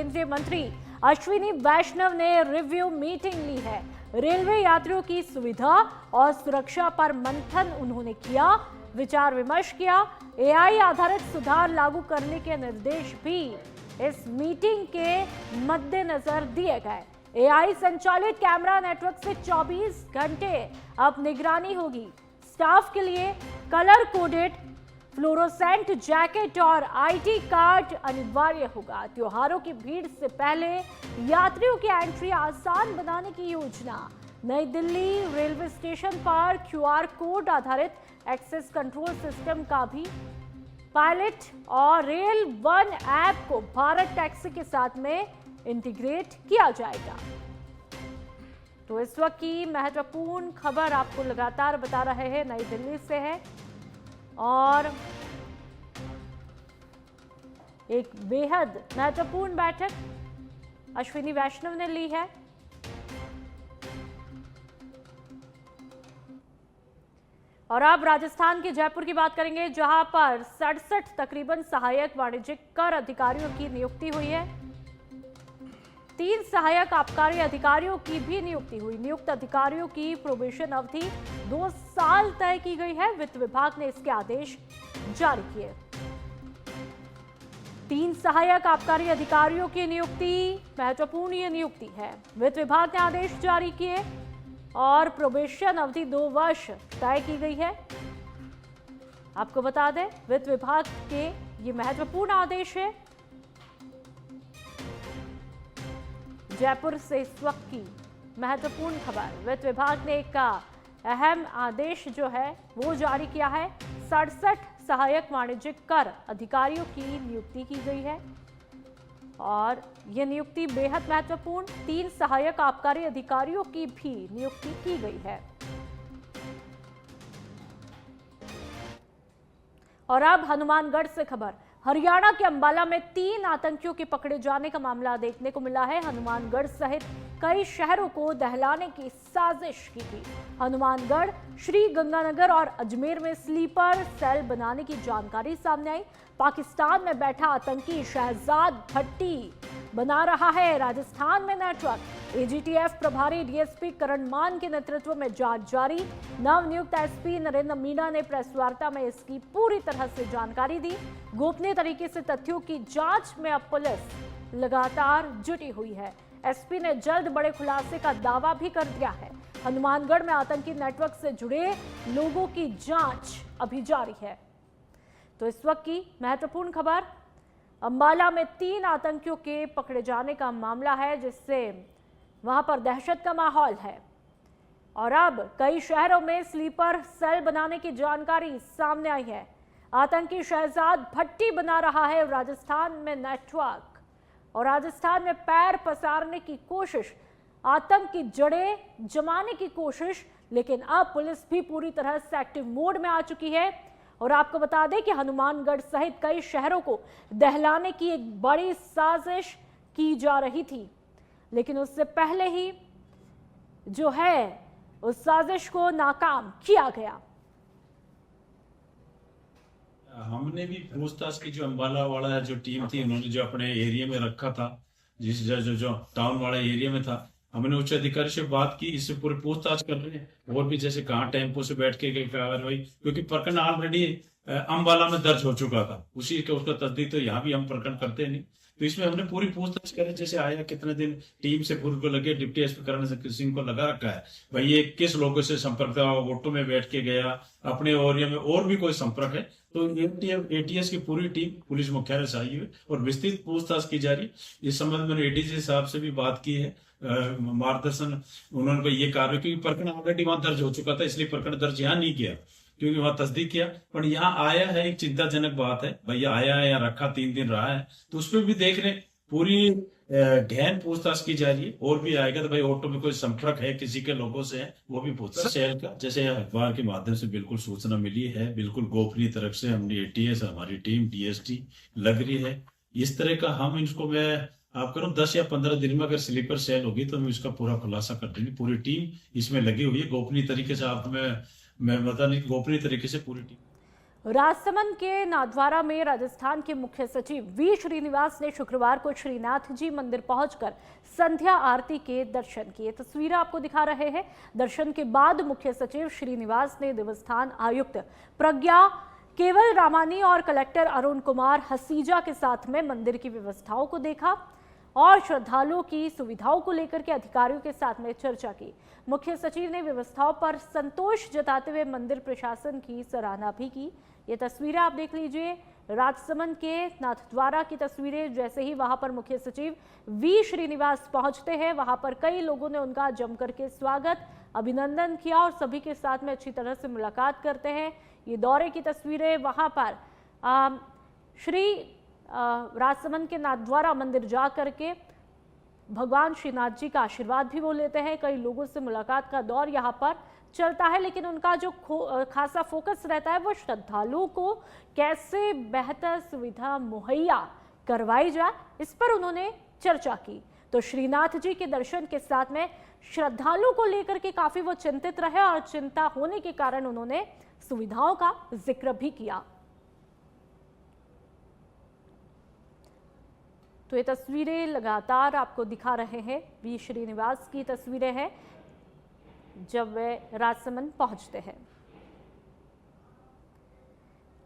केंद्रीय मंत्री अश्विनी वैष्णव ने रिव्यू मीटिंग ली है। रेलवे यात्रियों की सुविधा और सुरक्षा पर मंथन उन्होंने किया, विचार विमर्श किया। एआई आधारित सुधार लागू करने के निर्देश भी इस मीटिंग के मद्देनजर दिए गए। एआई संचालित कैमरा नेटवर्क से 24 घंटे अब निगरानी होगी। स्टाफ के लिए कलर कोडेड फ्लोरोसेंट जैकेट और आईडी कार्ड अनिवार्य होगा। त्योहारों की भीड़ से पहले यात्रियों की एंट्री आसान बनाने की योजना। नई दिल्ली रेलवे स्टेशन पर क्यूआर कोड आधारित एक्सेस कंट्रोल सिस्टम का भी पायलट और रेल वन ऐप को भारत टैक्सी के साथ में इंटीग्रेट किया जाएगा। तो इस वक्त की महत्वपूर्ण खबर आपको लगातार बता रहे हैं, नई दिल्ली से है और एक बेहद महत्वपूर्ण बैठक अश्विनी वैष्णव ने ली है। और अब राजस्थान के जयपुर की बात करेंगे, जहां पर 67 तकरीबन सहायक वाणिज्यिक कर अधिकारियों की नियुक्ति हुई है। 3 सहायक आबकारी अधिकारियों की भी नियुक्ति हुई। नियुक्त अधिकारियों की प्रोबेशन अवधि 2 साल तय की गई है। वित्त विभाग ने इसके आदेश जारी किए। 3 सहायक आबकारी अधिकारियों की नियुक्ति महत्वपूर्ण ये नियुक्ति है। वित्त विभाग ने आदेश जारी किए और प्रोबेशन अवधि 2 वर्ष तय की गई है। आपको बता दें, वित्त विभाग के ये महत्वपूर्ण आदेश है। जयपुर से इस वक्त की महत्वपूर्ण खबर, वित्त विभाग ने एक अहम आदेश जो है वो जारी किया है। 67 सहायक वाणिज्यिक कर अधिकारियों की नियुक्ति की गई है और यह नियुक्ति बेहद महत्वपूर्ण। 3 सहायक आबकारी अधिकारियों की भी नियुक्ति की गई है। और अब हनुमानगढ़ से खबर, हरियाणा के अंबाला में 3 आतंकियों के पकड़े जाने का मामला देखने को मिला है। हनुमानगढ़ सहित कई शहरों को दहलाने की साजिश की थी। हनुमानगढ़, श्री गंगानगर और अजमेर में स्लीपर सेल बनाने की जानकारी सामने आई। पाकिस्तान में बैठा आतंकी शहजाद भट्टी बना रहा है राजस्थान में नेटवर्क। एजीटीएफ प्रभारी डीएसपी करण मान के नेतृत्व में जांच जारी। नवनियुक्त एसपी नरेंद्र मीणा ने प्रेस वार्ता में इसकी पूरी तरह से जानकारी दी। गोपनीय तरीके से तथ्यों की जांच में अब पुलिस लगातार जुटी हुई है। एसपी ने जल्द बड़े खुलासे का दावा भी कर दिया है। हनुमानगढ़ में आतंकी नेटवर्क से जुड़े लोगों की जांच अभी जारी है। तो इस वक्त की महत्वपूर्ण खबर, अंबाला में 3 आतंकियों के पकड़े जाने का मामला है, जिससे वहां पर दहशत का माहौल है। और अब कई शहरों में स्लीपर सेल बनाने की जानकारी सामने आई है। आतंकी शहजाद भट्टी बना रहा है राजस्थान में नेटवर्क और राजस्थान में पैर पसारने की कोशिश, आतंक की जड़ें जमाने की कोशिश। लेकिन अब पुलिस भी पूरी तरह से एक्टिव मोड में आ चुकी है। और आपको बता दें कि हनुमानगढ़ सहित कई शहरों को दहलाने की एक बड़ी साजिश की जा रही थी, लेकिन उससे पहले ही जो है उस साजिश को नाकाम किया गया। हमने भी पूछताछ की, जो अंबाला वाला जो टीम थी उन्होंने जो अपने एरिया में रखा था, जिस जो टाउन वाला एरिया में था, हमने उच्च अधिकारी से बात की। इससे पूरी पूछताछ कर रहे हैं और भी जैसे कहाँ टेम्पो से बैठ के कार्रवाई, क्योंकि प्रकरण ऑलरेडी अंबाला में दर्ज हो चुका था, उसी के उसका तस्दीक तो यहाँ भी हम प्रकरण करते नहीं। तो इसमें हमने पूरी पूछताछ करी, जैसे आया कितने दिन टीम से पूर्व को लगे, डिप्टी एसपी करण सिंह को लगा रखा है भाई ये किस लोगों से संपर्क था, ऑटो में बैठ के गया, अपने एरिया में और भी कोई संपर्क है। तो एटीएस की पूरी टीम पुलिस मुख्यालय से आई हुई और विस्तृत पूछताछ की जा रही। इस संबंध में एडीजी साहब से भी बात की है, मार्गदर्शन उन्होंने ये कार्य, क्योंकि प्रकरण ऑलरेडी वहां दर्ज हो चुका था, इसलिए प्रकरण दर्ज यहाँ नहीं किया क्योंकि वहां तस्दीक किया। पर यहाँ आया है, एक चिंताजनक बात है, भैया आया है या रखा 3 दिन रहा है, तो उस पर भी देख रहे, पूरी गहन पूछताछ की जा रही है। और भी आएगा तो भाई ऑटो में कोई संपर्क है किसी के लोगों से है, वो भी पूछताछ। सेल का जैसे अखबार के माध्यम से बिल्कुल सूचना मिली है, बिल्कुल गोपनीय तरफ से हमने एटीएस हमारी टीम डीएसटी लग रही है। इस तरह का हम इसको मैं आप करो 10 या 15 दिन में अगर स्लीपर सेल होगी तो हम इसका पूरा खुलासा कर देंगे। पूरी टीम इसमें लगी हुई है गोपनीय तरीके से। आप मैं बता नहीं, गोपनीय तरीके से पूरी टीम। राजसमंद के नाथद्वारा में राजस्थान के मुख्य सचिव वी श्रीनिवास ने शुक्रवार को श्रीनाथ जी मंदिर पहुंचकर संध्या आरती के दर्शन किए। तस्वीरें आपको दिखा रहे हैं। दर्शन के बाद मुख्य सचिव श्रीनिवास ने देवस्थान आयुक्त प्रज्ञा केवल रामानी और कलेक्टर अरुण कुमार हसीजा के साथ में मंदिर की व्यवस्थाओं को देखा और श्रद्धालुओं की सुविधाओं को लेकर के अधिकारियों के साथ में चर्चा की। मुख्य सचिव ने व्यवस्थाओं पर संतोष जताते हुए मंदिर प्रशासन की सराहना भी की। ये तस्वीरें आप देख लीजिए, राजसमंद के नाथद्वारा की तस्वीरें। जैसे ही वहां पर मुख्य सचिव वी श्रीनिवास पहुंचते हैं, वहां पर कई लोगों ने उनका जमकर के स्वागत अभिनंदन किया और सभी के साथ में अच्छी तरह से मुलाकात करते हैं। ये दौरे की तस्वीरें। वहां पर श्री राजसमंद के नाथद्वारा मंदिर जा करके भगवान श्रीनाथ जी का आशीर्वाद भी वो लेते हैं। कई लोगों से मुलाकात का दौर यहाँ पर चलता है, लेकिन उनका जो खासा फोकस रहता है वो श्रद्धालुओं को कैसे बेहतर सुविधा मुहैया करवाई जाए, इस पर उन्होंने चर्चा की। तो श्रीनाथ जी के दर्शन के साथ में श्रद्धालुओं को लेकर के काफी वो चिंतित रहे और चिंता होने के कारण उन्होंने सुविधाओं का जिक्र भी किया। तो ये तस्वीरें लगातार आपको दिखा रहे हैं। वी श्रीनिवास की तस्वीरें हैं जब वे राजसमंद पहुंचते हैं।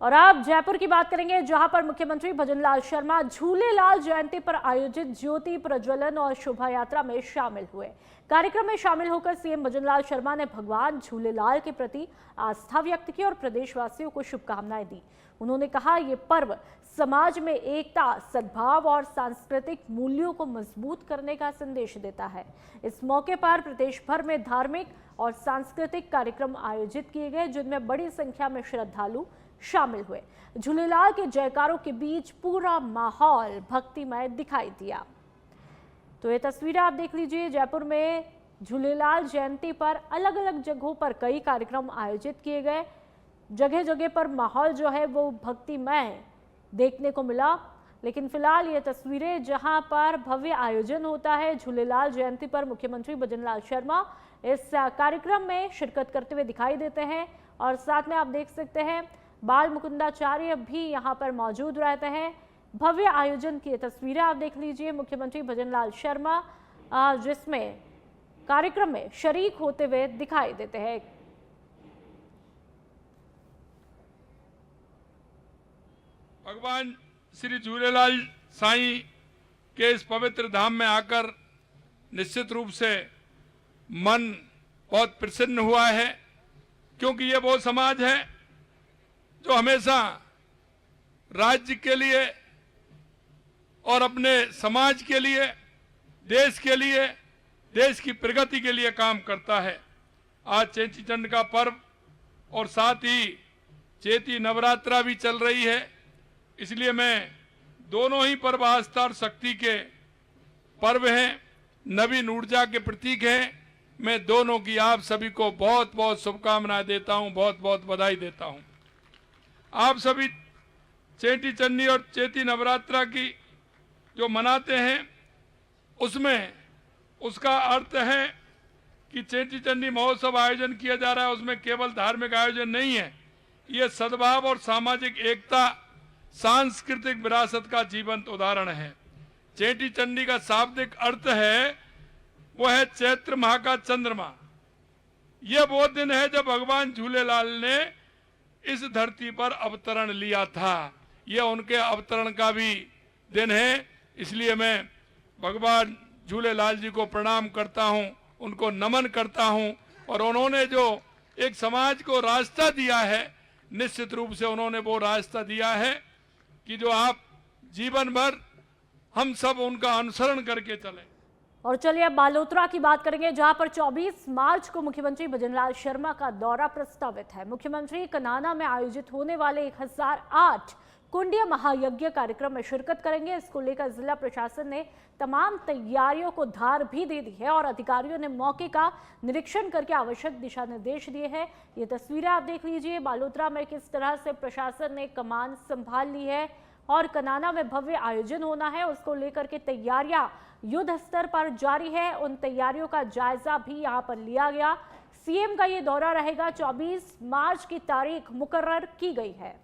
और अब जयपुर की बात करेंगे, जहां पर मुख्यमंत्री भजनलाल शर्मा झूलेलाल जयंती पर आयोजित ज्योति प्रज्वलन और शोभा यात्रा में शामिल हुए। कार्यक्रम में शामिल होकर सीएम भजनलाल शर्मा ने भगवान झूलेलाल के प्रति आस्था व्यक्त की और प्रदेशवासियों को शुभकामनाएं दी। उन्होंने कहा, ये पर्व समाज में एकता, सद्भाव और सांस्कृतिक मूल्यों को मजबूत करने का संदेश देता है। इस मौके पर प्रदेश भर में धार्मिक और सांस्कृतिक कार्यक्रम आयोजित किए गए, जिनमें बड़ी संख्या में श्रद्धालु शामिल हुए। झूलेलाल के जयकारों के बीच पूरा माहौल भक्तिमय दिखाई दिया। तो ये तस्वीरें आप देख लीजिए। जयपुर में झूलेलाल जयंती पर अलग अलग जगहों पर कई कार्यक्रम आयोजित किए गए। जगह जगह पर माहौल जो है वो भक्तिमय देखने को मिला। लेकिन फिलहाल ये तस्वीरें जहां पर भव्य आयोजन होता है झूलेलाल जयंती पर, मुख्यमंत्री भजनलाल शर्मा इस कार्यक्रम में शिरकत करते हुए दिखाई देते हैं। और साथ में आप देख सकते हैं बाल मुकुंदाचार्य भी यहाँ पर मौजूद रहते हैं। भव्य आयोजन की तस्वीरें आप देख लीजिए। मुख्यमंत्री भजनलाल शर्मा जिसमें कार्यक्रम में शरीक होते हुए दिखाई देते हैं। भगवान श्री झूलेलाल साईं के इस पवित्र धाम में आकर निश्चित रूप से मन बहुत प्रसन्न हुआ है, क्योंकि ये वो समाज है जो हमेशा राज्य के लिए और अपने समाज के लिए, देश के लिए, देश की प्रगति के लिए काम करता है। आज चेटी चंड का पर्व और साथ ही चैती नवरात्रा भी चल रही है, इसलिए मैं दोनों ही पर्व आस्था और शक्ति के पर्व हैं, नवीन ऊर्जा के प्रतीक हैं। मैं दोनों की आप सभी को बहुत बहुत शुभकामनाएं देता हूं, बहुत बहुत बधाई देता हूं। आप सभी चेटी चंडी और चैती नवरात्रा की जो मनाते हैं, उसमें उसका अर्थ है कि चेटी चंडी महोत्सव आयोजन किया जा रहा है, उसमें केवल धार्मिक आयोजन नहीं है, ये सद्भाव और सामाजिक एकता, सांस्कृतिक विरासत का जीवंत उदाहरण है। चेटी चंडी का शाब्दिक अर्थ है वो है चैत्र माह का चंद्रमा। यह वो दिन है जब भगवान झूलेलाल ने इस धरती पर अवतरण लिया था। यह उनके अवतरण का भी दिन है, इसलिए मैं भगवान झूलेलाल जी को प्रणाम करता हूं, उनको नमन करता हूं। और उन्होंने जो एक समाज को रास्ता दिया है, निश्चित रूप से उन्होंने वो रास्ता दिया है कि जो आप जीवन भर हम सब उनका अनुसरण करके चलें। और चलिए अब बालोतरा की बात करेंगे, जहां पर 24 मार्च को मुख्यमंत्री भजनलाल शर्मा का दौरा प्रस्तावित है। मुख्यमंत्री कनाना में आयोजित होने वाले 1008 कुंडीय महायज्ञ कार्यक्रम में शिरकत करेंगे। इसको लेकर जिला प्रशासन ने तमाम तैयारियों को धार भी दे दी है और अधिकारियों ने मौके का निरीक्षण करके आवश्यक दिशा निर्देश दिए हैं। ये तस्वीरें आप देख लीजिए, बालोतरा में किस तरह से प्रशासन ने कमान संभाल ली है और कनाना में भव्य आयोजन होना है, उसको लेकर के तैयारियां युद्ध स्तर पर जारी है। उन तैयारियों का जायजा भी यहां पर लिया गया। सीएम का ये दौरा रहेगा, 24 मार्च की तारीख मुकर्रर की गई है।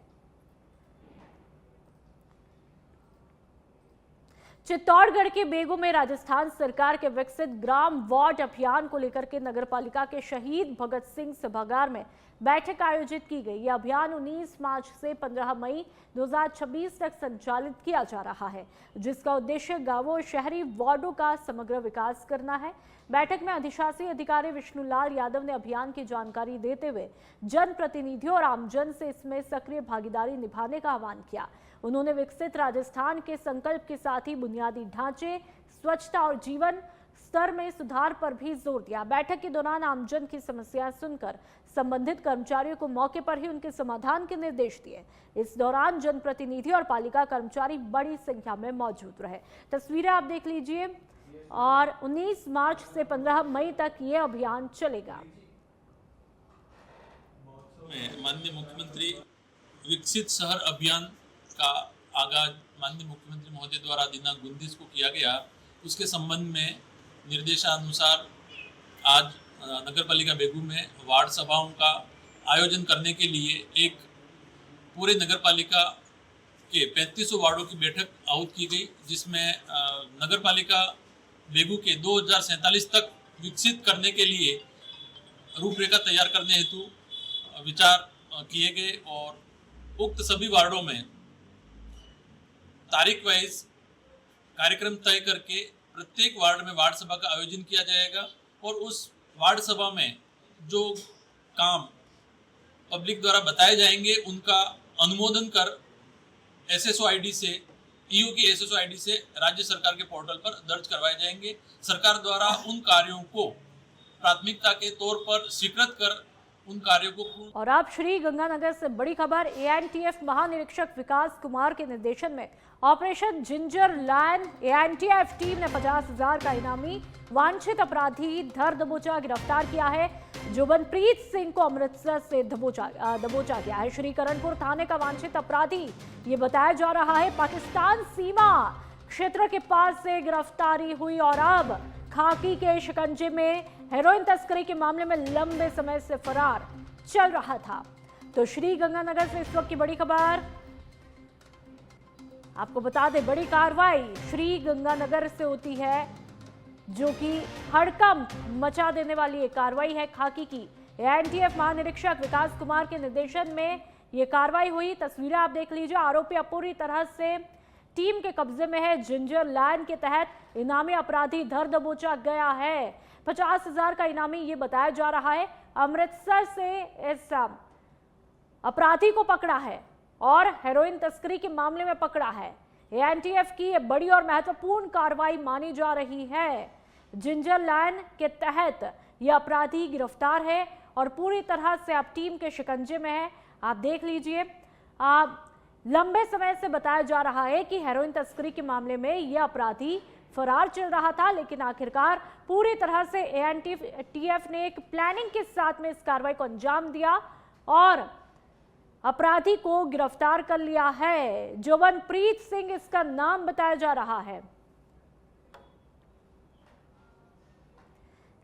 चित्तौड़गढ़ के बेगू में राजस्थान सरकार के विकसित ग्राम वार्ड अभियान को लेकर के नगरपालिका के शहीद भगत सिंह सभागार में बैठक आयोजित की गई। यह अभियान 19 मार्च से 15 मई 2026 तक संचालित किया जा रहा है, जिसका उद्देश्य गांवों और शहरी वार्डों का समग्र विकास करना है। बैठक में अधिशासी अधिकारी विष्णुलाल यादव ने अभियान की जानकारी देते हुए जनप्रतिनिधियों और आमजन से इसमें सक्रिय भागीदारी निभाने का आह्वान किया। उन्होंने विकसित राजस्थान के संकल्प के साथ ही बुनियादी ढांचे, स्वच्छता और जीवन स्तर में सुधार पर भी जोर दिया। बैठक के दौरान आमजन की समस्याएं सुनकर संबंधित कर्मचारियों को मौके पर ही उनके समाधान के निर्देश दिए। इस दौरान जनप्रतिनिधि और पालिका कर्मचारी बड़ी संख्या में मौजूद रहे। तस्वीरें आप देख लीजिए। और 19 मार्च से 15 मई तक ये अभियान चलेगा। माननीय मुख्यमंत्री विकसित शहर अभियान का आगाज माननीय मुख्यमंत्री महोदय द्वारा दिनांक 29 को किया गया। उसके संबंध में निर्देशानुसार आज नगरपालिका बेगू में वार्ड सभाओं का आयोजन करने के लिए एक पूरे नगरपालिका के 3500 वार्डों की बैठक आहूत की गई, जिसमें नगरपालिका बेगू के 2047 तक विकसित करने के लिए रूपरेखा तैयार करने हेतु विचार किए गए और उक्त सभी वार्डों में तारीख वाइज कार्यक्रम तय करके प्रत्येक वार्ड में वार्ड सभा का आयोजन किया जाएगा और उस वार्ड सभा में जो काम पब्लिक द्वारा बताए जाएंगे उनका अनुमोदन कर एसएसओ आईडी से ईओ की एसएसओ आईडी से राज्य सरकार के पोर्टल पर दर्ज करवाए जाएंगे। सरकार द्वारा उन कार्यों को प्राथमिकता के तौर पर स्वीकृत कर उन कार्यों को। और अब श्री गंगानगर से बड़ी खबर। एएनटीएफ महानिरीक्षक विकास कुमार के निर्देशन में operation ginger lion ANTF team ने 50,000 का इनामी वांछित अपराधी धर दबोचा गिरफ्तार किया है। जोबनप्रीत सिंह को अमृतसर से दबोचा गया है। श्रीकरणपुर थाने का वांछित अपराधी ये बताया जा रहा है। पाकिस्तान सीमा क्षेत्र के पास से गिरफ्तारी हुई और अब खाकी के शिकंजे में हेरोइन तस्करी के मामले में लंबे समय से फरार चल रहा था। तो श्री गंगानगर से इस वक्त की बड़ी खबर आपको बता दें। बड़ी कार्रवाई श्री गंगानगर से होती है, जो कि हड़कंप मचा देने वाली एक कार्रवाई है खाकी की। एएनटीएफ महानिरीक्षक विकास कुमार के निर्देशन में यह कार्रवाई हुई। तस्वीरें आप देख लीजिए। आरोपी अब पूरी तरह से टीम के कब्जे में है। जिंजर लायन के तहत इनामी अपराधी धर दबोचा गया है। 50,000 का इनामी ये बताया जा रहा है। अमृतसर से इस अपराधी को पकड़ा है और हेरोइन तस्करी के मामले में पकड़ा है। एएनटीएफ की यह बड़ी और महत्वपूर्ण कार्रवाई मानी जा रही है। जिंजर लायन के तहत यह अपराधी गिरफ्तार है और पूरी तरह से अब टीम के शिकंजे में है। आप देख लीजिए। लंबे समय से बताया जा रहा है कि हेरोइन तस्करी के मामले में यह अपराधी फरार चल रहा था, लेकिन आखिरकार पूरी तरह से एएनटीएफ ने एक प्लानिंग के साथ में इस कार्रवाई को अंजाम दिया और अपराधी को गिरफ्तार कर लिया है। जोबनप्रीत सिंह इसका नाम बताया जा रहा है।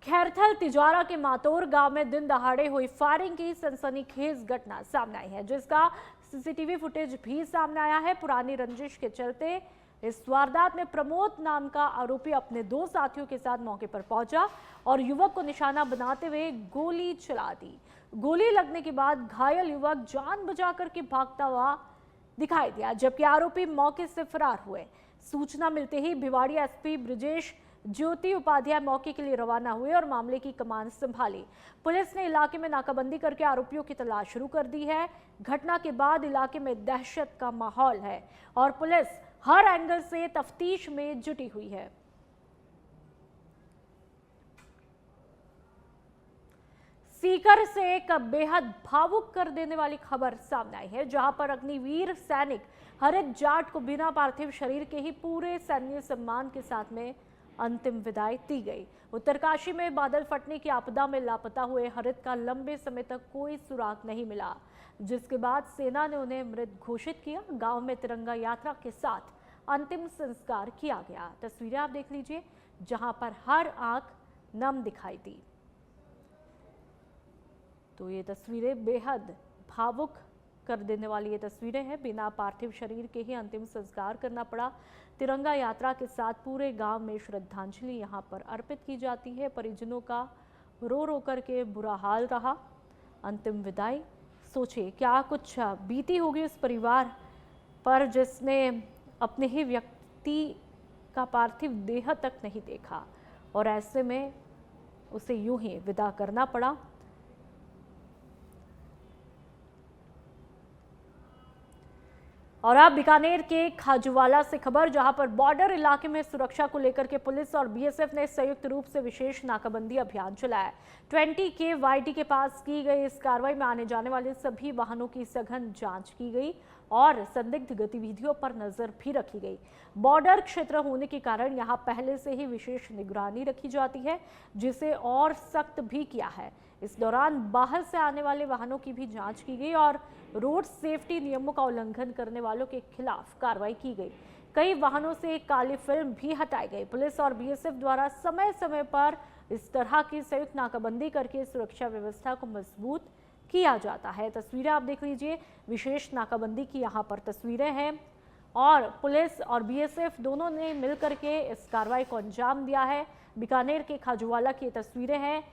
खैरथल तिजारा के मातोर गांव में दिन दहाड़े हुई फायरिंग की सनसनीखेज घटना सामने आई है, जिसका सीसीटीवी फुटेज भी सामने आया है। पुरानी रंजिश के चलते इस वारदात में प्रमोद नाम का आरोपी अपने 2 साथियों के साथ मौके पर पहुंचा और युवक को निशाना बनाते हुए गोली चला दी। गोली लगने के बाद घायल युवक जान बचाकर के भागता हुआ दिखाई दिया, जबकि आरोपी मौके से फरार हुए। सूचना मिलते ही भिवाड़ी एसपी ब्रिजेश ज्योति उपाध्याय मौके के लिए रवाना हुए और मामले की कमान संभाली। पुलिस ने इलाके में नाकाबंदी करके आरोपियों की तलाश शुरू कर दी है। घटना के बाद इलाके में दहशत का माहौल है और पुलिस हर एंगल से तफ्तीश में जुटी हुई है। सीकर से एक बेहद भावुक कर देने वाली खबर सामने आई है, जहां पर अग्निवीर सैनिक हरित जाट को बिना पार्थिव शरीर के ही पूरे सैन्य सम्मान के साथ में अंतिम विदाई दी गई। उत्तरकाशी में बादल फटने की आपदा में लापता हुए हरित का लंबे समय तक कोई सुराग नहीं मिला, जिसके बाद सेना ने उन्हें मृत घोषित किया। गांव में तिरंगा यात्रा के साथ अंतिम संस्कार किया गया। तस्वीरें आप देख लीजिए, जहां पर हर आंख नम दिखाई दी। तो ये तस्वीरें बेहद भावुक कर देने वाली ये तस्वीरें हैं। बिना पार्थिव शरीर के ही अंतिम संस्कार करना पड़ा। तिरंगा यात्रा के साथ पूरे गांव में श्रद्धांजलि यहां पर अर्पित की जाती है। परिजनों का रो रो करके बुरा हाल रहा। अंतिम विदाई, सोचिए क्या कुछ बीती होगी उस परिवार पर जिसने अपने ही व्यक्ति का पार्थिव देह तक नहीं देखा और ऐसे में उसे यूं ही विदा करना पड़ा। और अब बीकानेर के खाजूवाला से खबर, जहां पर बॉर्डर इलाके में सुरक्षा को लेकर के पुलिस और बीएसएफ ने संयुक्त रूप से विशेष नाकाबंदी अभियान चलाया। 20 के वाईटी के पास की गई इस कार्रवाई में आने जाने वाले सभी वाहनों की सघन जांच की गई और संदिग्ध गतिविधियों पर नजर भी रखी गई। बॉर्डर क्षेत्र होने के कारण यहां पहले से ही विशेष निगरानी रखी जाती है, जिसे और सख्त भी किया है। इस दौरान बाहर से आने वाले वाहनों की भी जांच की गई और रोड सेफ्टी नियमों का उल्लंघन करने वालों के खिलाफ कार्रवाई की गई। कई वाहनों से काली फिल्म भी हटाई गई। पुलिस और बीएसएफ द्वारा समय समय पर इस तरह की संयुक्त नाकाबंदी करके सुरक्षा व्यवस्था को मजबूत किया जाता है। तस्वीरें आप देख लीजिए, विशेष नाकाबंदी की यहाँ पर तस्वीरें हैं और पुलिस और बीएसएफ दोनों ने मिलकर के इस कार्रवाई को अंजाम दिया है। बीकानेर के खाजूवाला की तस्वीरें हैं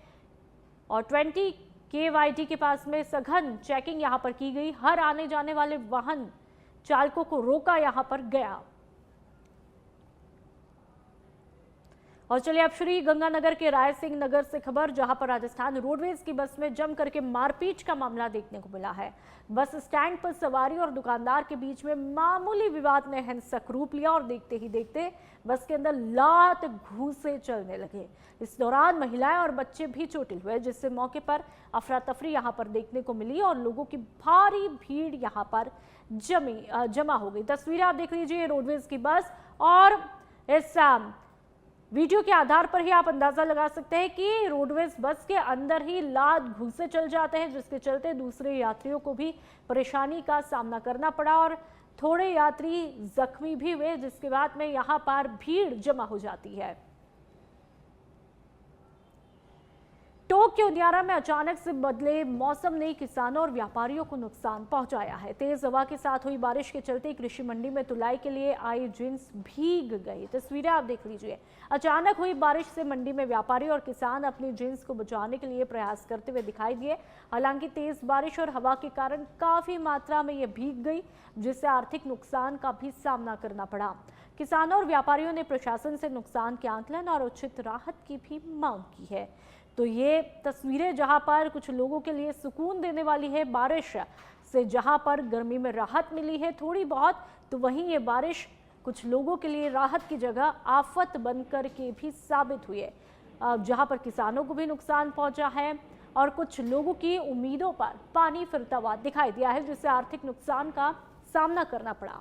और 20 के वाईटी के पास में सघन चेकिंग यहां पर की गई। हर आने जाने वाले वाहन चालकों को रोका यहां पर गया। और चलिए अब श्री गंगानगर के राय सिंह नगर से खबर, जहां पर राजस्थान रोडवेज की बस में जम करके मारपीट का मामला देखने को मिला है। बस स्टैंड पर सवारी और दुकानदार के बीच में मामूली विवाद ने हिंसक रूप लिया और देखते ही देखते बस के अंदर लात घूंसे चलने लगे। इस दौरान महिलाएं और बच्चे भी चोटिल हुए, जिससे मौके पर अफरा तफरी यहां पर देखने को मिली और लोगों की भारी भीड़ यहां पर जमा हो गई। तस्वीरें आप देख लीजिए रोडवेज की बस और इस वीडियो के आधार पर ही आप अंदाजा लगा सकते हैं कि रोडवेज बस के अंदर ही लात घूंसे चल जाते हैं, जिसके चलते दूसरे यात्रियों को भी परेशानी का सामना करना पड़ा और थोड़े यात्री जख्मी भी हुए, जिसके बाद में यहां पर भीड़ जमा हो जाती है। टोंक के उदियारा में अचानक से बदले मौसम ने किसानों और व्यापारियों को नुकसान पहुंचाया है। तेज हवा के साथ हुई बारिश के चलते कृषि मंडी में तुलाई के लिए आई जिन्स भीग गई। तस्वीरें आप देख लीजिए। अचानक हुई बारिश से मंडी में व्यापारी और किसान अपनी जिन्स को बचाने के लिए प्रयास करते हुए दिखाई दिए। हालांकि तेज बारिश और हवा के कारण काफी मात्रा में ये भीग गई, जिससे आर्थिक नुकसान का भी सामना करना पड़ा। किसानों और व्यापारियों ने प्रशासन से नुकसान के आकलन और उचित राहत की भी मांग की है। तो ये तस्वीरें जहां पर कुछ लोगों के लिए सुकून देने वाली है, बारिश से जहां पर गर्मी में राहत मिली है थोड़ी बहुत, तो वहीं ये बारिश कुछ लोगों के लिए राहत की जगह आफत बनकर के भी साबित हुई है, जहां पर किसानों को भी नुकसान पहुंचा है और कुछ लोगों की उम्मीदों पर पानी फिरता हुआ दिखाई दिया है, जिससे आर्थिक नुकसान का सामना करना पड़ा।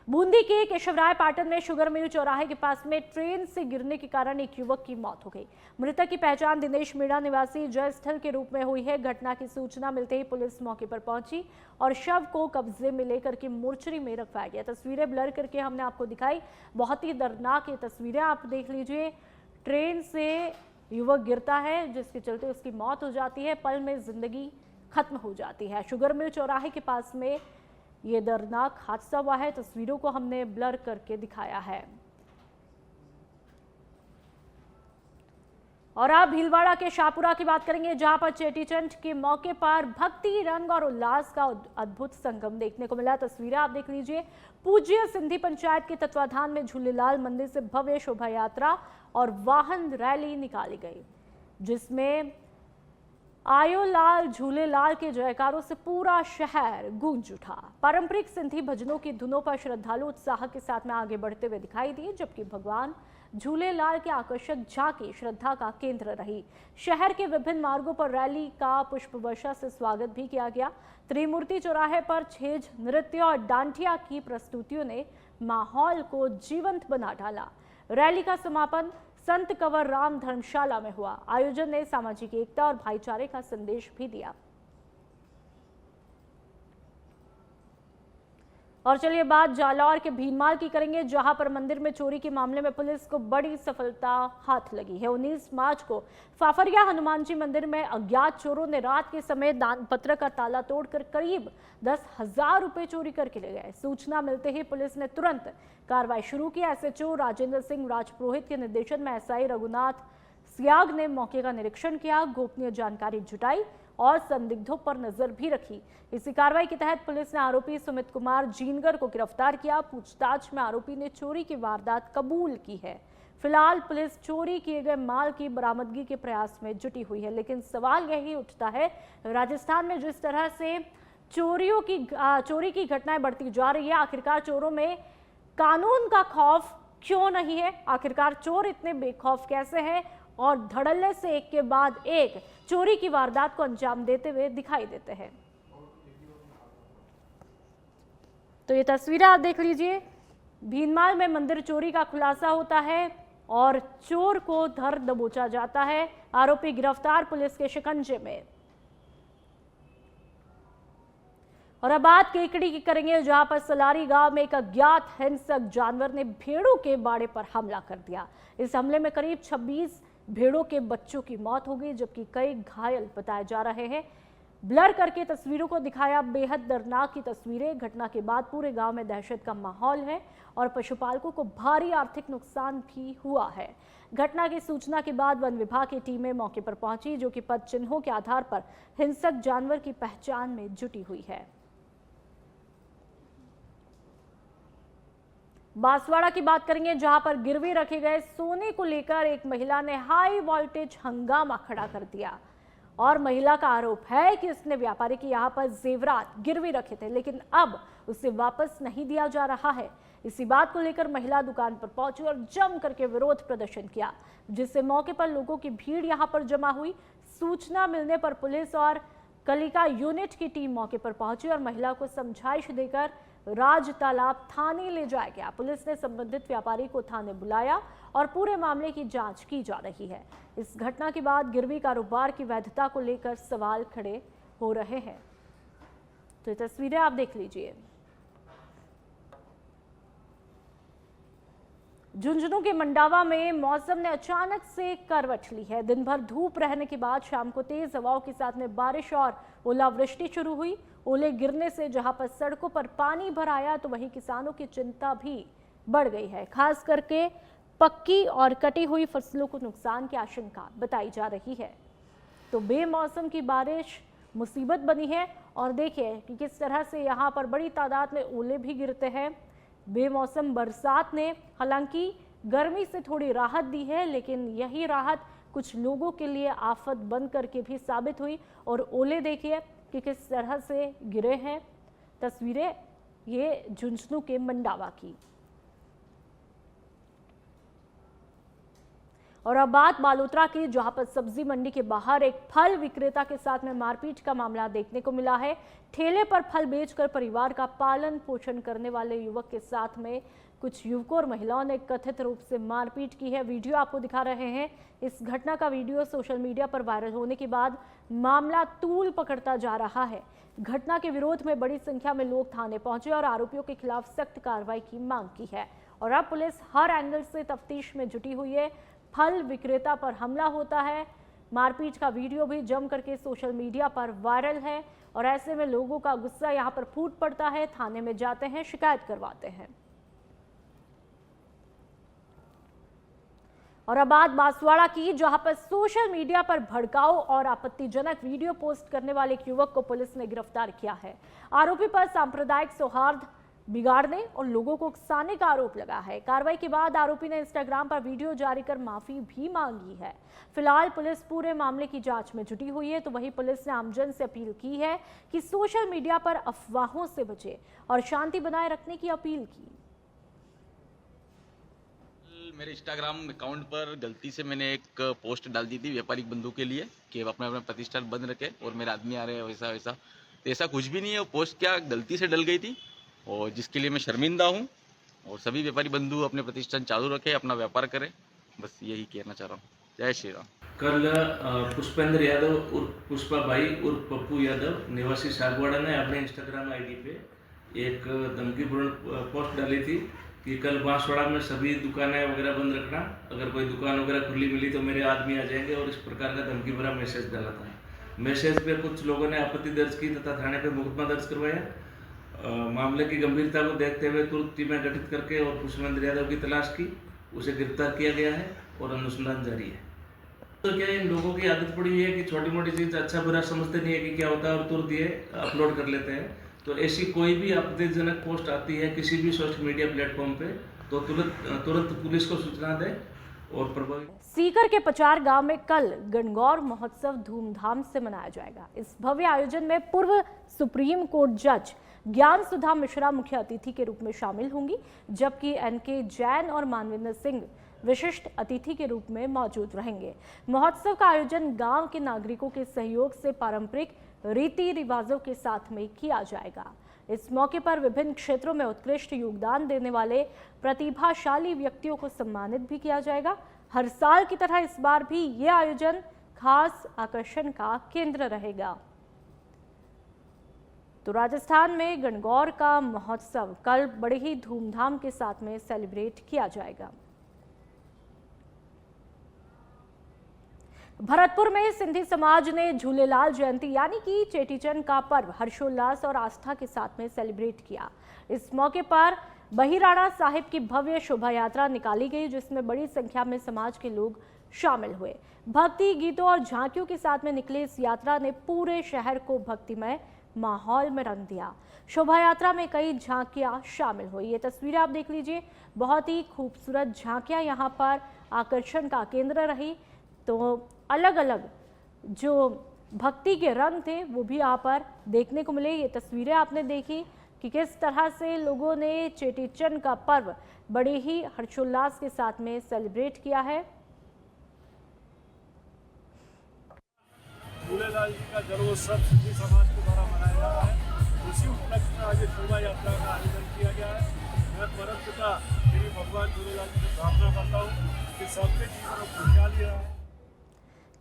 बूंदी के केशवराय पाटन में शुगर मिल चौराहे के पास में ट्रेन से गिरने के कारण एक युवक की मौत हो गई। मृतक की पहचान दिनेश मीणा निवासी जयस्थल के रूप में हुई है। घटना की सूचना मिलते ही पुलिस मौके पर पहुंची और शव को कब्जे में लेकर के मोर्चरी में रखवाया गया। तस्वीरें ब्लर करके हमने आपको दिखाई, बहुत ही दर्दनाक ये तस्वीरें आप देख लीजिए। ट्रेन से युवक गिरता है, जिसके चलते उसकी मौत हो जाती है, पल में जिंदगी खत्म हो जाती है। शुगर मिल चौराहे के पास में ये दर्दनाक हादसा हुआ है। तस्वीरों को हमने ब्लर करके दिखाया है। और अब भीलवाड़ा के शाहपुरा की बात करेंगे, जहां पर चेटीचंड के मौके पर भक्ति, रंग और उल्लास का अद्भुत संगम देखने को मिला। तस्वीरें आप देख लीजिए। पूज्य सिंधी पंचायत के तत्वाधान में झूलेलाल मंदिर से भव्य शोभा यात्रा और वाहन रैली निकाली गई, जिसमें आयो लाल झूलेलाल के जयकारों से पूरा शहर गूंज उठा। पारंपरिक सिंधी भजनों की धुनों पर श्रद्धालु उत्साह के साथ में आगे बढ़ते हुए दिखाई दिए, जबकि भगवान झूलेलाल के आकर्षक झांकी श्रद्धा का केंद्र रही। शहर के विभिन्न मार्गों पर रैली का पुष्प वर्षा से स्वागत भी किया गया। त्रिमूर्ति चौराहे पर छेज, नृत्य और डांडिया की प्रस्तुतियों ने माहौल को जीवंत बना डाला। रैली का समापन संत कंवर राम धर्मशाला में हुआ। आयोजन ने सामाजिक एकता और भाईचारे का संदेश भी दिया। और चलिए बात जालौर के भीनमाल की करेंगे, जहां पर मंदिर में चोरी के मामले में पुलिस को बड़ी सफलता हाथ लगी है। 19 मार्च को फाफरिया हनुमान जी मंदिर में अज्ञात चोरों ने रात के समय दान पत्र का ताला तोड़कर करीब 10,000 रुपए चोरी करके ले गए। सूचना मिलते ही पुलिस ने तुरंत कार्रवाई शुरू की। एसएचओ राजेंद्र सिंह राजपुरोहित के निर्देशन में एसआई रघुनाथ सियाग ने मौके का निरीक्षण किया, गोपनीय जानकारी जुटाई और संदिग्धों पर नजर भी रखी। इसी कार्रवाई के तहत पुलिस ने आरोपी सुमित कुमार जीनगर को गिरफ्तार किया। पूछताछ में आरोपी ने चोरी की वारदात कबूल की है। फिलहाल पुलिस चोरी किए गए माल की बरामदगी के प्रयास में जुटी हुई है, लेकिन सवाल यही उठता है, राजस्थान में जिस तरह से चोरी की घटनाएं बढ़ती जा रही है, आखिरकार चोरों में कानून का खौफ क्यों नहीं है? आखिरकार चोर इतने बेखौफ कैसे हैं और धड़ल्ले से एक के बाद एक चोरी की वारदात को अंजाम देते हुए दिखाई देते हैं? तो ये तस्वीरें आप देख लीजिए। भीनमाल में मंदिर चोरी का खुलासा होता है और चोर को धर दबोचा जाता है। आरोपी गिरफ्तार, पुलिस के शिकंजे में। और अब बात केकड़ी की करेंगे, जहां पर सलारी गांव में एक अज्ञात हिंसक जानवर ने भेड़ों के बाड़े पर हमला कर दिया। इस हमले में करीब 26 भेड़ों के बच्चों की मौत हो गई, जबकि कई घायल बताए जा रहे हैं। ब्लर करके तस्वीरों को दिखाया, बेहद दर्दनाक की तस्वीरें। घटना के बाद पूरे गांव में दहशत का माहौल है और पशुपालकों को भारी आर्थिक नुकसान भी हुआ है। घटना की सूचना के बाद वन विभाग की टीमें मौके पर पहुंची, जो कि पद चिन्हों के आधार पर हिंसक जानवर की पहचान में जुटी हुई है। बांसवाड़ा की बात करेंगे, जहां पर गिरवी रखे गए सोने को लेकर एक महिला ने हाई वोल्टेज हंगामा खड़ा कर दिया और महिला का आरोप है कि उसने व्यापारी के यहां पर जेवरात गिरवी रखे थे, लेकिन अब उसे वापस नहीं दिया जा रहा है। इसी बात को लेकर महिला दुकान पर पहुंची और जम करके विरोध प्रदर्शन किया, जिससे मौके पर लोगों की भीड़ यहां पर जमा हुई। सूचना मिलने पर पुलिस और कलिका यूनिट की टीम मौके पर पहुंची और महिला को समझाइश देकर राज तालाब थाने ले जाया गया। पुलिस ने संबंधित व्यापारी को थाने बुलाया और पूरे मामले की जांच की जा रही है। इस घटना के बाद गिरवी कारोबार की वैधता को लेकर सवाल खड़े हो रहे हैं। तो ये तस्वीरें आप देख लीजिए। झुंझुनू के मंडावा में मौसम ने अचानक से करवट ली है। दिन भर धूप रहने के बाद शाम को तेज हवाओं के साथ में बारिश और ओलावृष्टि शुरू हुई। ओले गिरने से जहां पर सड़कों पर पानी भर आया, तो वहीं किसानों की चिंता भी बढ़ गई है। खास करके पक्की और कटी हुई फसलों को नुकसान की आशंका बताई जा रही है। तो बेमौसम की बारिश मुसीबत बनी है और देखिए कि किस तरह से यहाँ पर बड़ी तादाद में ओले भी गिरते हैं। बेमौसम बरसात ने हालांकि गर्मी से थोड़ी राहत दी है, लेकिन यही राहत कुछ लोगों के लिए आफत बन करके भी साबित हुई। और ओले देखिए कि किस तरह से गिरे हैं। तस्वीरें ये झुंझुनू के मंडावा की। और अब बात बालोतरा की, जहां पर सब्जी मंडी के बाहर एक फल विक्रेता के साथ में मारपीट का मामला देखने को मिला है। ठेले पर फल बेचकर परिवार का पालन पोषण करने वाले युवक के साथ में कुछ युवकों और महिलाओं ने कथित रूप से मारपीट की है। वीडियो आपको दिखा रहे हैं। इस घटना का वीडियो सोशल मीडिया पर वायरल होने के बाद मामला तूल पकड़ता जा रहा है। घटना के विरोध में बड़ी संख्या में लोग थाने पहुंचे और आरोपियों के खिलाफ सख्त कार्रवाई की मांग की है। और अब पुलिस हर एंगल से तफ्तीश में जुटी हुई है। फल विक्रेता पर हमला होता है, मारपीट का वीडियो भी जम करके सोशल मीडिया पर वायरल है और ऐसे में लोगों का गुस्सा यहां पर फूट पड़ता है। थाने में जाते हैं, शिकायत करवाते हैं। और अब बात बांसवाड़ा की, जहां पर सोशल मीडिया पर भड़काऊ और आपत्तिजनक वीडियो पोस्ट करने वाले एक युवक को पुलिस ने गिरफ्तार किया है। आरोपी पर सांप्रदायिक सौहार्द बिगाड़ने और लोगों को उकसाने का आरोप लगा है। कार्रवाई के बाद आरोपी ने इंस्टाग्राम पर वीडियो जारी कर माफी भी मांगी है। फिलहाल पुलिस पूरे मामले की जांच में जुटी हुई है। तो वहीं पुलिस ने आमजन से अपील की है कि सोशल मीडिया पर अफवाहों से बचे और शांति बनाए रखने की अपील की। मेरे इंस्टाग्राम अकाउंट पर गलती से मैंने एक पोस्ट डाल दी थी व्यापारिक बंधु के लिए कि अपने अपने प्रतिष्ठान बंद रखे और मेरे आदमी आ रहे हैं वैसा वैसा। तो ऐसा कुछ भी नहीं है, वो पोस्ट क्या गलती से डल गई थी और जिसके लिए मैं शर्मिंदा हूँ। और सभी व्यापारी बंधु अपने प्रतिष्ठान चालू रखें, अपना व्यापार करें, बस यही कहना चाह रहा हूँ। जय श्री राम। कल पुष्पेंद्र यादव और पुष्पा बाई और पप्पू यादव निवासी सागवाड़ा ने अपने इंस्टाग्राम आईडी पे एक धमकीपूर्ण पोस्ट डाली थी कि कल बांसवाड़ा में सभी दुकानें वगैरह बंद रखना, अगर कोई दुकान वगैरह खुली मिली तो मेरे आदमी आ जाएंगे, और इस प्रकार का धमकी भरा मैसेज डाला था। मैसेज पे कुछ लोगों ने आपत्ति दर्ज की तथा थाने पे मुकदमा दर्ज करवाया। मामले की गंभीरता को देखते हुए तुरंत टीमें गठित करके और पुष्पेंद्र यादव की तलाश की, उसे गिरफ्तार किया गया है और अनुसंधान जारी है। तो क्या इन लोगों की आदत पड़ी हुई है कि छोटी मोटी चीज़ अच्छा बुरा समझते नहीं है कि क्या होता है और तुरंत ये अपलोड कर लेते हैं। तो ऐसी कोई भी आपत्तिजनक पोस्ट आती है किसी भी सोशल मीडिया प्लेटफॉर्म पे तो तुरंत पुलिस को सूचना दें और प्रभावी। सीकर के पचार गांव में कल गणगौर महोत्सव धूमधाम से मनाया जाएगा। इस भव्य आयोजन में पूर्व सुप्रीम कोर्ट जज ज्ञान सुधा मिश्रा मुख्य अतिथि के रूप में शामिल होंगी, जबकि एनके जैन और मानवेंद्र सिंह विशिष्ट अतिथि के रूप में मौजूद रहेंगे। महोत्सव का आयोजन गांव के नागरिकों के सहयोग से पारंपरिक रीति रिवाजों के साथ में किया जाएगा। इस मौके पर विभिन्न क्षेत्रों में उत्कृष्ट योगदान देने वाले प्रतिभाशाली व्यक्तियों को सम्मानित भी किया जाएगा। हर साल की तरह इस बार भी ये आयोजन खास आकर्षण का केंद्र रहेगा। तो राजस्थान में गणगौर का महोत्सव कल बड़े ही धूमधाम के साथ में सेलिब्रेट किया जाएगा। भरतपुर में सिंधी समाज ने झूलेलाल जयंती यानी कि चेटीचंड का पर्व हर्षोल्लास और आस्था के साथ में सेलिब्रेट किया। इस मौके पर बहिराणा साहिब की भव्य शोभा यात्रा निकाली गई, जिसमें बड़ी संख्या में समाज के लोग शामिल हुए। भक्ति गीतों और झांकियों के साथ में निकली इस यात्रा ने पूरे शहर को भक्तिमय माहौल में रंग दिया। शोभा यात्रा में कई झांकियां शामिल हुई। ये तस्वीरें आप देख लीजिए, बहुत ही खूबसूरत झांकियां यहाँ पर आकर्षण का केंद्र रही। तो अलग अलग जो भक्ति के रंग थे वो भी यहाँ पर देखने को मिले। ये तस्वीरें आपने देखी कि किस तरह से लोगों ने चेटीचंड का पर्व बड़े ही हर्षोल्लास के साथ में सेलिब्रेट किया है। झूलेलाल जी का जन्मोत्सव सिंधी समाज के द्वारा मनाया जा रहा है। उसी उपलक्ष्य में आज शोभा यात्रा का आयोजन किया गया है। मैं परम पिता श्री भगवान झूलेलाल जी से प्रार्थना करता हूँ कि सबके जीवन में खुशहाली रहे।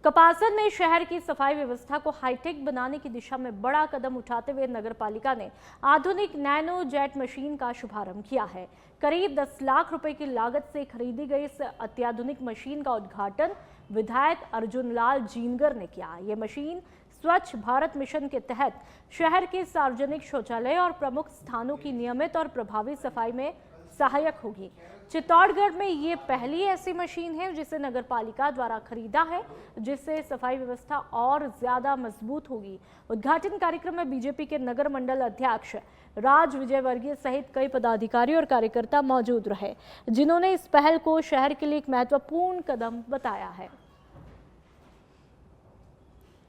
कपासन में शहर की सफाई व्यवस्था को हाईटेक बनाने की दिशा में बड़ा कदम उठाते हुए नगरपालिका ने आधुनिक नैनो जेट मशीन का शुभारंभ किया है। करीब 10 लाख रुपए की लागत से खरीदी गई इस अत्याधुनिक मशीन का उद्घाटन विधायक अर्जुन लाल जीनगर ने किया। ये मशीन स्वच्छ भारत मिशन के तहत शहर के सार्वजनिक शौचालय और प्रमुख स्थानों की नियमित और प्रभावी सफाई में सहायक होगी। चित्तौड़गढ़ में ये पहली ऐसी मशीन है जिसे नगरपालिका द्वारा खरीदा है, जिससे सफाई व्यवस्था और ज्यादा मजबूत होगी। उद्घाटन कार्यक्रम में बीजेपी के नगर मंडल अध्यक्ष राज विजयवर्गीय सहित कई पदाधिकारी और कार्यकर्ता मौजूद रहे, जिन्होंने इस पहल को शहर के लिए एक महत्वपूर्ण कदम बताया है।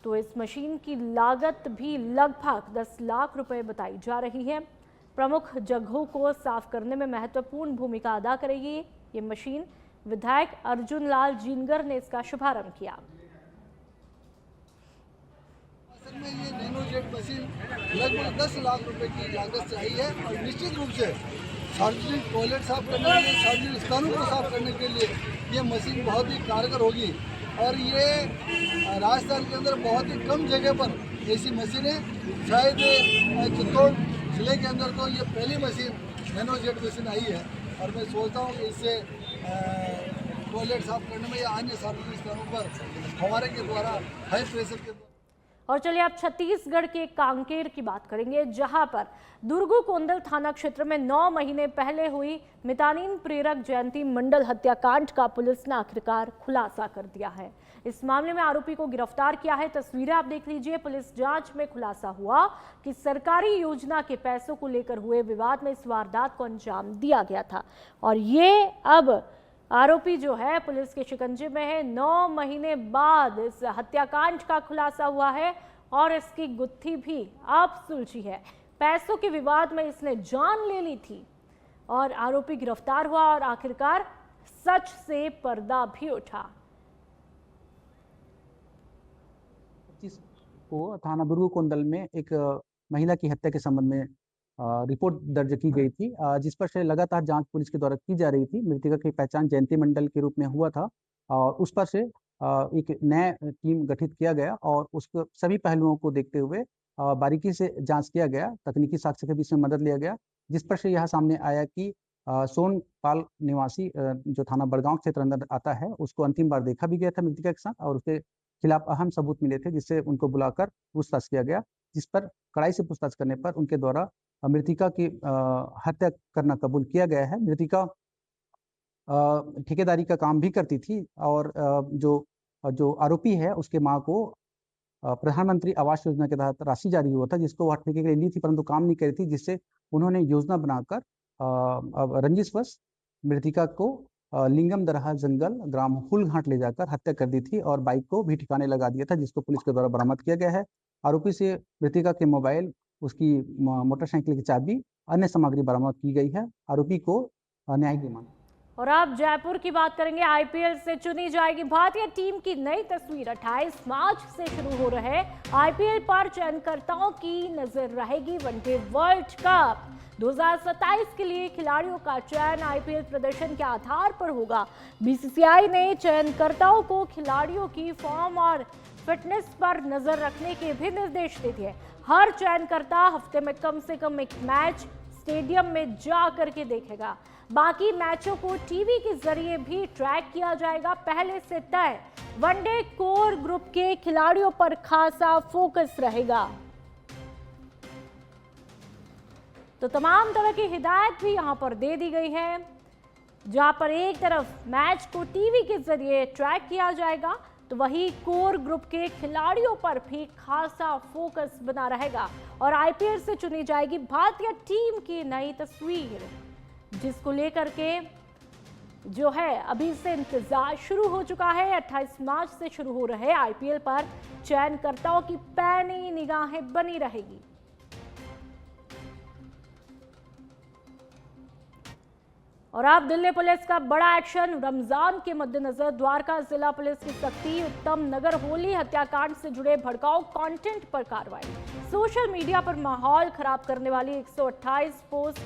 तो इस मशीन की लागत भी लगभग 10 लाख रुपए बताई जा रही है। प्रमुख जगहों को साफ करने में महत्वपूर्ण भूमिका अदा करेगी ये मशीन। विधायक अर्जुन लाल जीनगर ने इसका शुभारंभ किया। में ये नैनो जेट मशीन लगभग 10 लाख रुपए की लागत से आई है और निश्चित रूप से सार्वजनिक टॉयलेट साफ करने के लिए, सार्वजनिक स्थानों को साफ करने के लिए ये मशीन बहुत ही कारगर होगी। और ये राजस्थान के अंदर बहुत ही कम जगह पर ऐसी मशीनें, शायद चित्तौड़ जिले के अंदर तो ये पहली मशीन नैनो जेट मशीन आई है। और मैं सोचता हूँ कि इससे टॉयलेट साफ करने में या अन्य सार्वजनिक स्थानों पर फव्वारे के द्वारा, हाई प्रेशर के द्वारा। और चलिए अब छत्तीसगढ़ के कांकेर की बात करेंगे, जहां पर दुर्गु कोंदल थाना क्षेत्र में 9 महीने पहले हुई मितानिन प्रेरक जयंती मंडल हत्याकांड का पुलिस ने आखिरकार खुलासा कर दिया है। इस मामले में आरोपी को गिरफ्तार किया है। तस्वीरें आप देख लीजिए। पुलिस जांच में खुलासा हुआ कि सरकारी योजना के पैसों को लेकर हुए विवाद में इस वारदात को अंजाम दिया गया था और ये अब आरोपी जो है पुलिस के शिकंजे में है। 9 महीने बाद इस हत्याकांड का खुलासा हुआ है और इसकी गुत्थी भी अब सुलझी है। पैसों के विवाद में इसने जान ले ली थी और आरोपी गिरफ्तार हुआ और आखिरकार सच से पर्दा भी उठा। को थाना दुर्गु कोंदल में एक महिला की हत्या के संबंध में रिपोर्ट दर्ज की गई थी, जिस पर से लगातार जांच पुलिस के द्वारा की जा रही थी। मृतका की पहचान जयंती मंडल के रूप में हुआ था और उस पर से एक नया टीम गठित किया गया और उसको सभी पहलुओं को देखते हुए बारीकी से जांच किया गया, तकनीकी साक्ष्य के भी इसमें मदद लिया गया, जिस पर से यह सामने आया कि सोनपाल निवासी जो थाना बड़गांव क्षेत्र अंदर आता है, उसको अंतिम बार देखा भी गया था मृतका के साथ और उसके खिलाफ अहम सबूत मिले थे, जिससे उनको बुलाकर पूछताछ किया गया, जिस पर कड़ाई से पूछताछ करने पर उनके द्वारा मृतिका की हत्या करना कबूल किया गया है। मृतिका ठेकेदारी का काम भी करती थी और जो आरोपी है उसके माँ को प्रधानमंत्री आवास योजना के तहत राशि जारी हुआ था, जिसको वह ठेके के लिए ली थी, परंतु काम नहीं कर रही थी, जिससे उन्होंने योजना बनाकर रंजिशवश मृतिका को लिंगम दरहा जंगल ग्राम हुलघाट ले जाकर हत्या कर दी थी और बाइक को भी ठिकाने लगा दिया था, जिसको पुलिस के द्वारा बरामद किया गया है। आरोपी से मृतिका के मोबाइल, उसकी मोटरसाइकिल की चाबी, अन्य सामग्री बरामद की गई है। आरोपी को न्यायिक रिमांड। और अब जयपुर की बात करेंगे। आईपीएल से चुनी जाएगी भारतीय टीम की नई तस्वीर। 28 मार्च से शुरू हो रहे आईपीएल पर चयनकर्ताओं की नजर रहेगी। वनडे वर्ल्ड कप 2027 के लिए खिलाड़ियों का चयन आईपीएल प्रदर्शन के आधार पर होगा। बीसीसीआई ने चयनकर्ताओं को खिलाड़ियों की फॉर्म और फिटनेस पर नजर रखने के भी निर्देश दे दिए। हर चयनकर्ता हफ्ते में कम से कम एक मैच स्टेडियम में जा करके देखेगा। बाकी मैचों को टीवी के जरिए भी ट्रैक किया जाएगा। पहले से तय वनडे कोर ग्रुप के खिलाड़ियों पर खासा फोकस रहेगा। तो तमाम तरह की हिदायत भी यहां पर दे दी गई है, जहां पर एक तरफ मैच को टीवी के जरिए ट्रैक किया जाएगा, तो वही कोर ग्रुप के खिलाड़ियों पर भी खासा फोकस बना रहेगा। और आईपीएल से चुनी जाएगी भारतीय टीम की नई तस्वीर, जिसको लेकर के जो है अभी से इंतजार शुरू हो चुका है। 28 मार्च से शुरू हो रहे आईपीएल पर चयनकर्ताओं की पैनी निगाहें बनी रहेगी। और अब दिल्ली पुलिस का बड़ा एक्शन। रमजान के मद्देनजर द्वारका जिला पुलिस की सख्ती। उत्तम नगर होली हत्याकांड से जुड़े भड़काऊ कंटेंट पर कार्रवाई। सोशल मीडिया पर माहौल खराब करने वाली 128 पोस्ट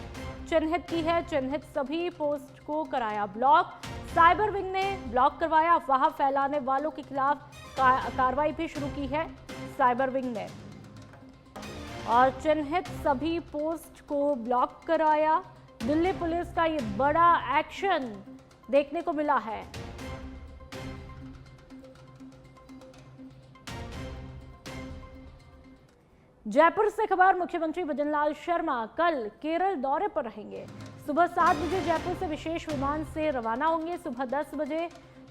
चिन्हित की है। चिन्हित सभी पोस्ट को कराया ब्लॉक। साइबर विंग ने ब्लॉक करवाया। अफवाह फैलाने वालों के खिलाफ कार्रवाई भी शुरू की है साइबर विंग ने, और चिन्हित सभी पोस्ट को ब्लॉक कराया। दिल्ली पुलिस का ये बड़ा एक्शन देखने को मिला है। जयपुर से खबर। मुख्यमंत्री भजनलाल शर्मा कल केरल दौरे पर रहेंगे। सुबह 7 बजे जयपुर से विशेष विमान से रवाना होंगे। सुबह 10 बजे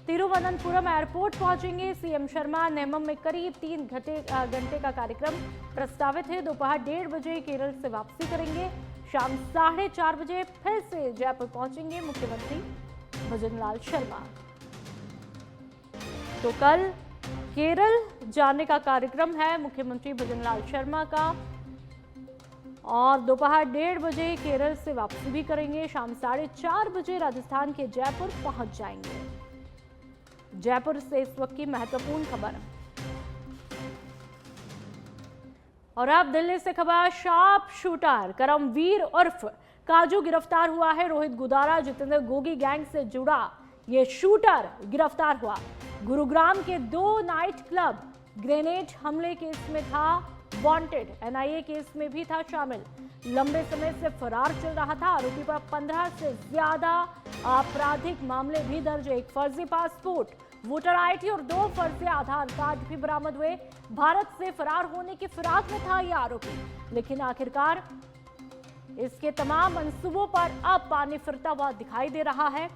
तिरुवनंतपुरम एयरपोर्ट पहुंचेंगे। सीएम शर्मा नेमम में करीब 3 घंटे का कार्यक्रम प्रस्तावित है। दोपहर 1:30 बजे केरल से वापसी करेंगे। शाम 4:30 बजे फिर से जयपुर पहुंचेंगे मुख्यमंत्री भजनलाल शर्मा। तो कल केरल जाने का कार्यक्रम है मुख्यमंत्री भजनलाल शर्मा का, और दोपहर 1:30 बजे केरल से वापसी भी करेंगे। शाम 4:30 बजे राजस्थान के जयपुर पहुंच जाएंगे। जयपुर से इस वक्त की महत्वपूर्ण खबर। और अब दिल्ली से खबर। शार्प शूटर करमवीर उर्फ काजू गिरफ्तार हुआ है। रोहित गुदारा जितेंद्र गोगी गैंग से जुड़ा ये शूटर गिरफ्तार हुआ। गुरुग्राम के 2 नाइट क्लब ग्रेनेड हमले केस में था वांटेड। एनआईए केस में भी था शामिल। लंबे समय से फरार चल रहा था। आरोपी पर 15 से ज्यादा आपराधिक मामले भी दर्ज। एक फर्जी पासपोर्ट, वोटर आईडी और 2 फर्जी आधार कार्ड भी बरामद हुए। भारत से फरार होने की फिराक में था यह आरोपी, लेकिन आखिरकार इसके तमाम मंसूबों पर अब पानी फिरता हुआ दिखाई दे रहा है।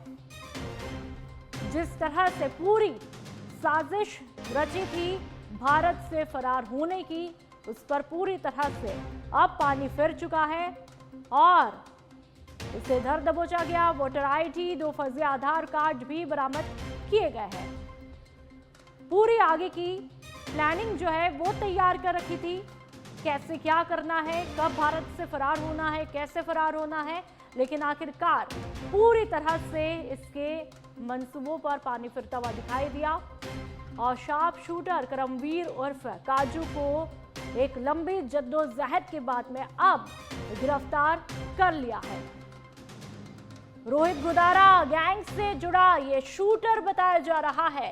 जिस तरह से पूरी साजिश रची थी भारत से फरार होने की, उस पर पूरी तरह से अब पानी फिर चुका है और इसे धर दबोचा गया। वोटर आईडी, 2 फर्जी आधार कार्ड भी बरामद किए गए हैं। पूरी आगे की प्लानिंग जो है वो तैयार कर रखी थी, कैसे क्या करना है, कब भारत से फरार होना है, कैसे फरार होना है, लेकिन आखिरकार पूरी तरह से इसके मंसूबों पर पानी फिरता हुआ दिखाई दिया। और शार्प शूटर करमवीर उर्फ काजू को एक लंबी जद्दोजहद के बाद में अब गिरफ्तार कर लिया है। रोहित गुदारा गैंग से जुड़ा ये शूटर बताया जा रहा है।